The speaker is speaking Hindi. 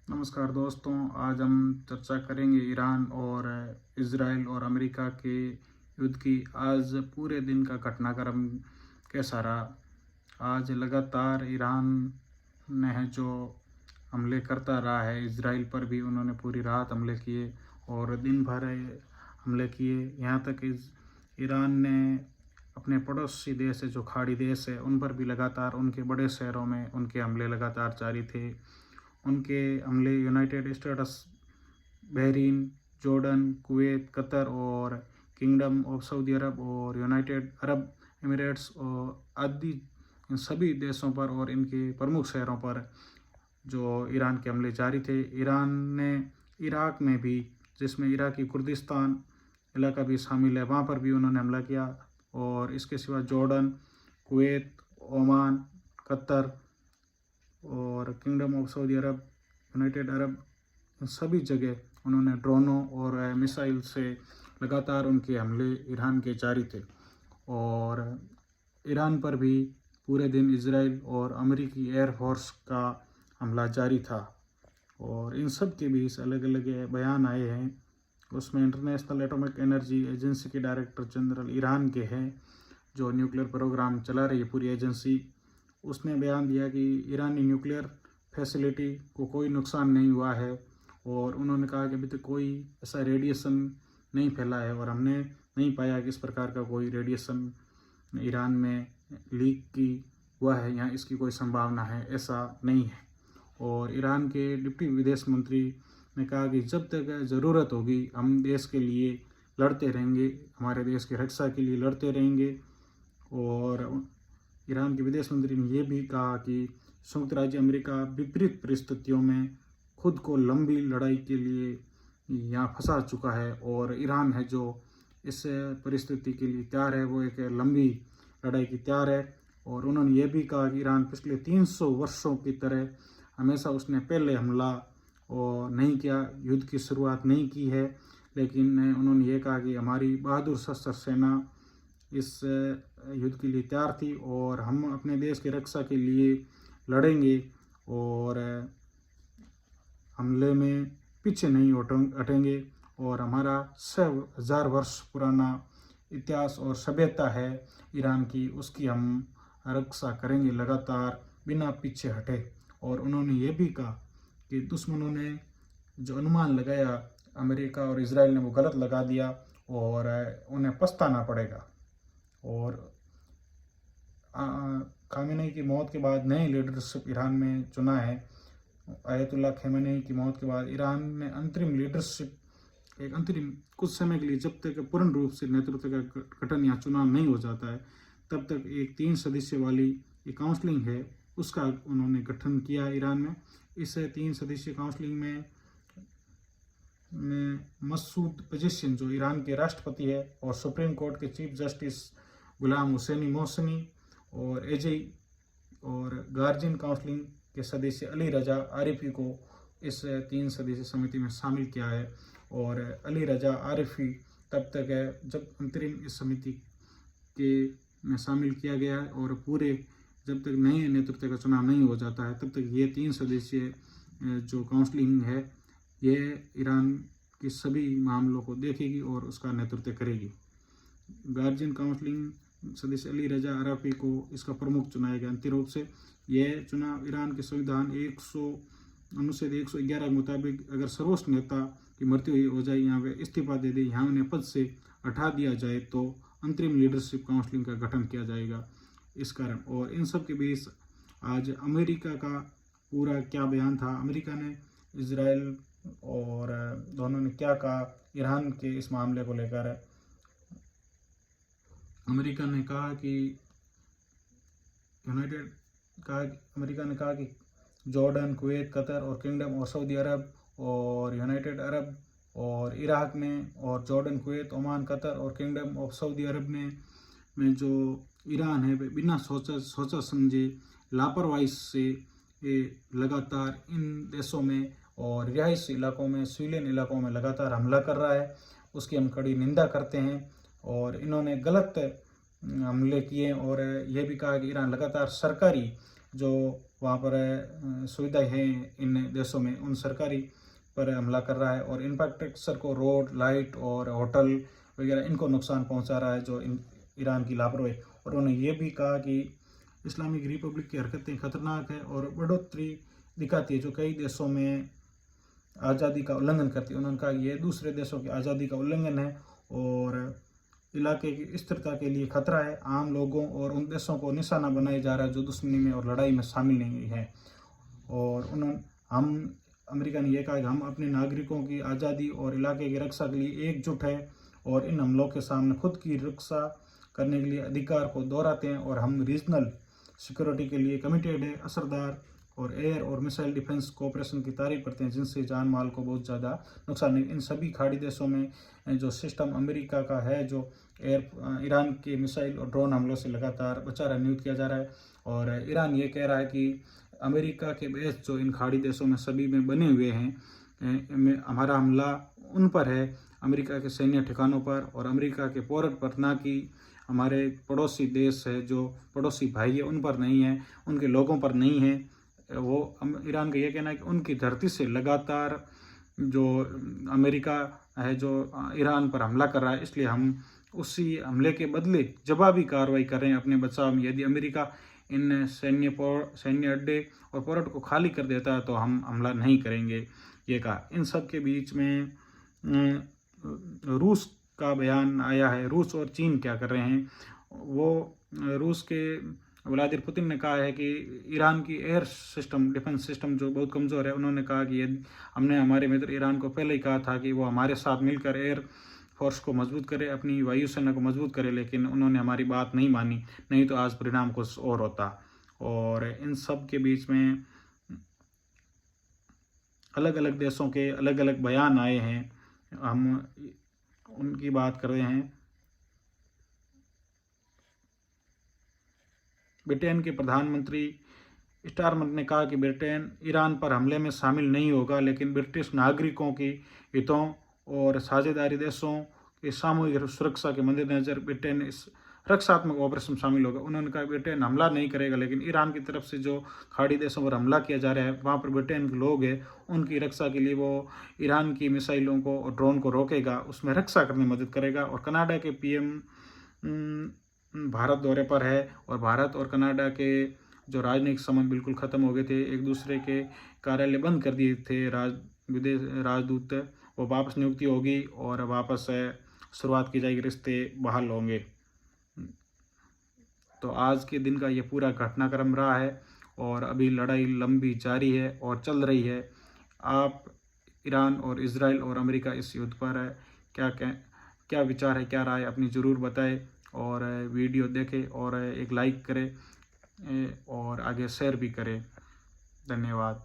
नमस्कार दोस्तों, आज हम चर्चा करेंगे ईरान और इज़राइल और अमेरिका के युद्ध की। आज पूरे दिन का घटनाक्रम कैसा रहा। आज लगातार ईरान ने है जो हमले करता रहा है। इज़राइल पर भी उन्होंने पूरी रात हमले किए और दिन भर हमले किए। यहाँ तक ईरान ने अपने पड़ोसी देश है जो खाड़ी देश है उन पर भी लगातार उनके बड़े शहरों में उनके हमले लगातार जारी थे। उनके हमले United states, Bahrain, Jordan, Kuwait, Qatar और किंगडम ऑफ सऊदी अरब और यूनाइटेड अरब एमिरेट्स और आदि इन सभी देशों पर और इनके प्रमुख शहरों पर जो ईरान के हमले जारी थे। ईरान ने इराक में भी, जिसमें इराकी कुर्दिस्तान इलाका भी शामिल है, वहाँ पर भी उन्होंने हमला किया। और इसके सिवा जॉर्डन, कुवैत, ओमान, कतर और kingdom of Saudi Arab, united Arab, इन सभी जगह उन्होंने ड्रोनों और मिसाइल से लगातार उनके हमले ईरान के जारी थे। और ईरान पर भी पूरे दिन इजराइल और अमेरिकी एयरफोर्स का हमला जारी था। और इन सब के बीच अलग अलग बयान आए हैं। उसमें इंटरनेशनल एटॉमिक एनर्जी एजेंसी के डायरेक्टर जनरल ईरान के हैं, जो न्यूक्लियर प्रोग्राम चला रही है पूरी एजेंसी। उसने बयान दिया कि ईरानी न्यूक्लियर फैसिलिटी को कोई नुकसान नहीं हुआ है। और उन्होंने कहा कि अभी तक कोई ऐसा रेडिएशन नहीं फैला है और हमने नहीं पाया कि इस प्रकार का कोई रेडिएशन ईरान में लीक की हुआ है, यहाँ इसकी कोई संभावना है, ऐसा नहीं है। और ईरान के डिप्टी विदेश मंत्री ने कहा कि जब तक ज़रूरत होगी हम देश के लिए लड़ते रहेंगे, हमारे देश की रक्षा के लिए लड़ते रहेंगे। और ईरान के विदेश मंत्री ने यह भी कहा कि संयुक्त राज्य अमेरिका विपरीत परिस्थितियों में खुद को लंबी लड़ाई के लिए यहाँ फंसा चुका है और ईरान है जो इस परिस्थिति के लिए तैयार है, वो एक लंबी लड़ाई की तैयार है। और उन्होंने ये भी कहा कि ईरान पिछले 300 वर्षों की तरह हमेशा उसने पहले हमला और नहीं किया, युद्ध की शुरुआत नहीं की है। लेकिन उन्होंने ये कहा कि हमारी बहादुर सशस्त्र सेना इस युद्ध के लिए तैयार थी और हम अपने देश की रक्षा के लिए लड़ेंगे और हमले में पीछे नहीं हटेंगे। और हमारा 6000 वर्ष पुराना इतिहास और सभ्यता है ईरान की, उसकी हम रक्षा करेंगे लगातार बिना पीछे हटे। और उन्होंने ये भी कहा कि दुश्मनों ने जो अनुमान लगाया अमेरिका और इजराइल ने, वो गलत लगा दिया और उन्हें पछताना पड़ेगा। और खामेनेई की मौत के बाद नई लीडरशिप ईरान में चुना है। आयतुल्लाह खामेनेई की मौत के बाद ईरान में अंतरिम लीडरशिप, एक अंतरिम कुछ समय के लिए, जब तक पूर्ण रूप से नेतृत्व का गठन या चुनाव नहीं हो जाता है, तब तक एक 3 सदस्य वाली एक काउंसलिंग है, उसका उन्होंने गठन किया है ईरान में। इस 3 सदस्यीय काउंसलिंग में मसूद पजेशियन जो ईरान के राष्ट्रपति है और सुप्रीम कोर्ट के चीफ जस्टिस गुलाम हुसैनी मोहसनी और एजई और गार्जियन काउंसलिंग के सदस्य अली रजा आरिफी को इस 3 सदस्यीय समिति में शामिल किया है। और अली रजा आरिफी तब तक है जब अंतरिम इस समिति के में शामिल किया गया है और पूरे जब तक नए नेतृत्व का चुनाव नहीं हो जाता है, तब तक ये 3 सदस्यीय जो काउंसलिंग है ये ईरान के सभी मामलों को देखेगी और उसका नेतृत्व करेगी। गार्जियन काउंसलिंग सदस्य अली रजा आराफी को इसका प्रमुख चुनाया गया अंतिम रूप से। यह चुनाव ईरान के संविधान अनुच्छेद 111 के मुताबिक अगर सर्वोच्च नेता की मृत्यु हो जाए, यहाँ पे इस्तीफा दे दे, यहाँ उन्हें पद से हटा दिया जाए, तो अंतरिम लीडरशिप काउंसलिंग का गठन किया जाएगा इस कारण। और इन सब के बीच आज अमेरिका का पूरा क्या बयान था, अमेरिका ने, इजराइल और दोनों ने क्या कहा ईरान के इस मामले को लेकर। अमेरिका ने कहा कि जॉर्डन, कुवैत, कतर और किंगडम और सऊदी अरब और यूनाइटेड अरब और इराक में और जॉर्डन, कुवैत, ओमान, कतर और किंगडम ऑफ सऊदी अरब में जो ईरान है बिना सोचा समझे लापरवाही से लगातार इन देशों में और रिहायशी इलाकों में, सिविलियन इलाकों में लगातार हमला कर रहा है, उसकी हम कड़ी निंदा करते हैं। और इन्होंने गलत हमले किए और यह भी कहा कि ईरान लगातार सरकारी जो वहाँ पर सुविधाएं हैं इन देशों में, उन सरकारी पर हमला कर रहा है और इंफ्रास्ट्रक्चर को, रोड, लाइट और होटल वगैरह, इनको नुकसान पहुँचा रहा है जो ईरान की लापरवाही। और उन्होंने ये भी कहा कि इस्लामिक रिपब्लिक की हरकतें खतरनाक है और बढ़ोतरी दिखाती है जो कई देशों में आज़ादी का उल्लंघन करती है। उन्होंने कहा ये दूसरे देशों की आज़ादी का उल्लंघन है और इलाके की स्थिरता के लिए खतरा है। आम लोगों और उन देशों को निशाना बनाया जा रहा है जो दुश्मनी में और लड़ाई में शामिल नहीं है। और अमेरिका ने यह कहा कि हम अपने नागरिकों की आज़ादी और इलाके की रक्षा के लिए एकजुट है और इन हमलों के सामने खुद की रक्षा करने के लिए अधिकार को दोहराते हैं और हम रीजनल सिक्योरिटी के लिए कमिटेड है। असरदार और एयर और मिसाइल डिफेंस कोऑपरेशन की तारीफ करते हैं जिनसे जान माल को बहुत ज़्यादा नुकसान नहीं। इन सभी खाड़ी देशों में जो सिस्टम अमेरिका का है, जो ईरान के मिसाइल और ड्रोन हमलों से लगातार बचा रहा, न्यूज़ किया जा रहा है। और ईरान ये कह रहा है कि अमेरिका के बेस जो इन खाड़ी देशों में सभी में बने हुए हैं, हमारा हमला उन पर है, अमेरिका के सैन्य ठिकानों पर और अमेरिका के पोर्ट पर, ना कि हमारे पड़ोसी देश है जो पड़ोसी भाई है उन पर नहीं है, उनके लोगों पर नहीं है। वो ईरान का ये कहना है कि उनकी धरती से लगातार जो अमेरिका है जो ईरान पर हमला कर रहा है, इसलिए हम उसी हमले के बदले जवाबी कार्रवाई कर रहे हैं अपने बचाव में। यदि अमेरिका इन सैन्य अड्डे और पोर्ट को खाली कर देता है तो हम हमला नहीं करेंगे, ये कहा। इन सब के बीच में रूस का बयान आया है। रूस और चीन क्या कर रहे हैं, वो रूस के व्लादिमीर पुतिन ने कहा है कि ईरान की एयर सिस्टम, डिफेंस सिस्टम जो बहुत कमज़ोर है। उन्होंने कहा कि यदि हमने हमारे मित्र ईरान को पहले ही कहा था कि वो हमारे साथ मिलकर एयर फोर्स को मजबूत करे, अपनी वायुसेना को मजबूत करे, लेकिन उन्होंने हमारी बात नहीं मानी, नहीं तो आज परिणाम कुछ और होता। और इन सब के बीच में अलग अलग देशों के अलग अलग बयान आए हैं, हम उनकी बात कर रहे हैं। ब्रिटेन के प्रधानमंत्री स्टारमर ने कहा कि ब्रिटेन ईरान पर हमले में शामिल नहीं होगा, लेकिन ब्रिटिश नागरिकों की हितों और साझेदारी देशों की सामूहिक सुरक्षा के मद्देनजर ब्रिटेन इस रक्षात्मक ऑपरेशन में शामिल होगा। उन्होंने कहा ब्रिटेन हमला नहीं करेगा, लेकिन ईरान की तरफ से जो खाड़ी देशों पर हमला किया जा रहा है वहाँ पर ब्रिटेन के लोग हैं, उनकी रक्षा के लिए वो ईरान की मिसाइलों को और ड्रोन को रोकेगा, उसमें रक्षा करने में मदद करेगा। और कनाडा के पीएम भारत दौरे पर है और भारत और कनाडा के जो राजनयिक संबंध बिल्कुल ख़त्म हो गए थे, एक दूसरे के कार्यालय बंद कर दिए थे, विदेश राजदूत, वो वापस नियुक्ति होगी और वापस शुरुआत की जाएगी, रिश्ते बहाल होंगे। तो आज के दिन का ये पूरा घटनाक्रम रहा है और अभी लड़ाई लंबी जारी है और चल रही है। आप ईरान और इजराइल और अमेरिका इस युद्ध पर क्या विचार है, क्या राय, अपनी ज़रूर बताएं और वीडियो देखें और एक लाइक करें और आगे शेयर भी करें। धन्यवाद।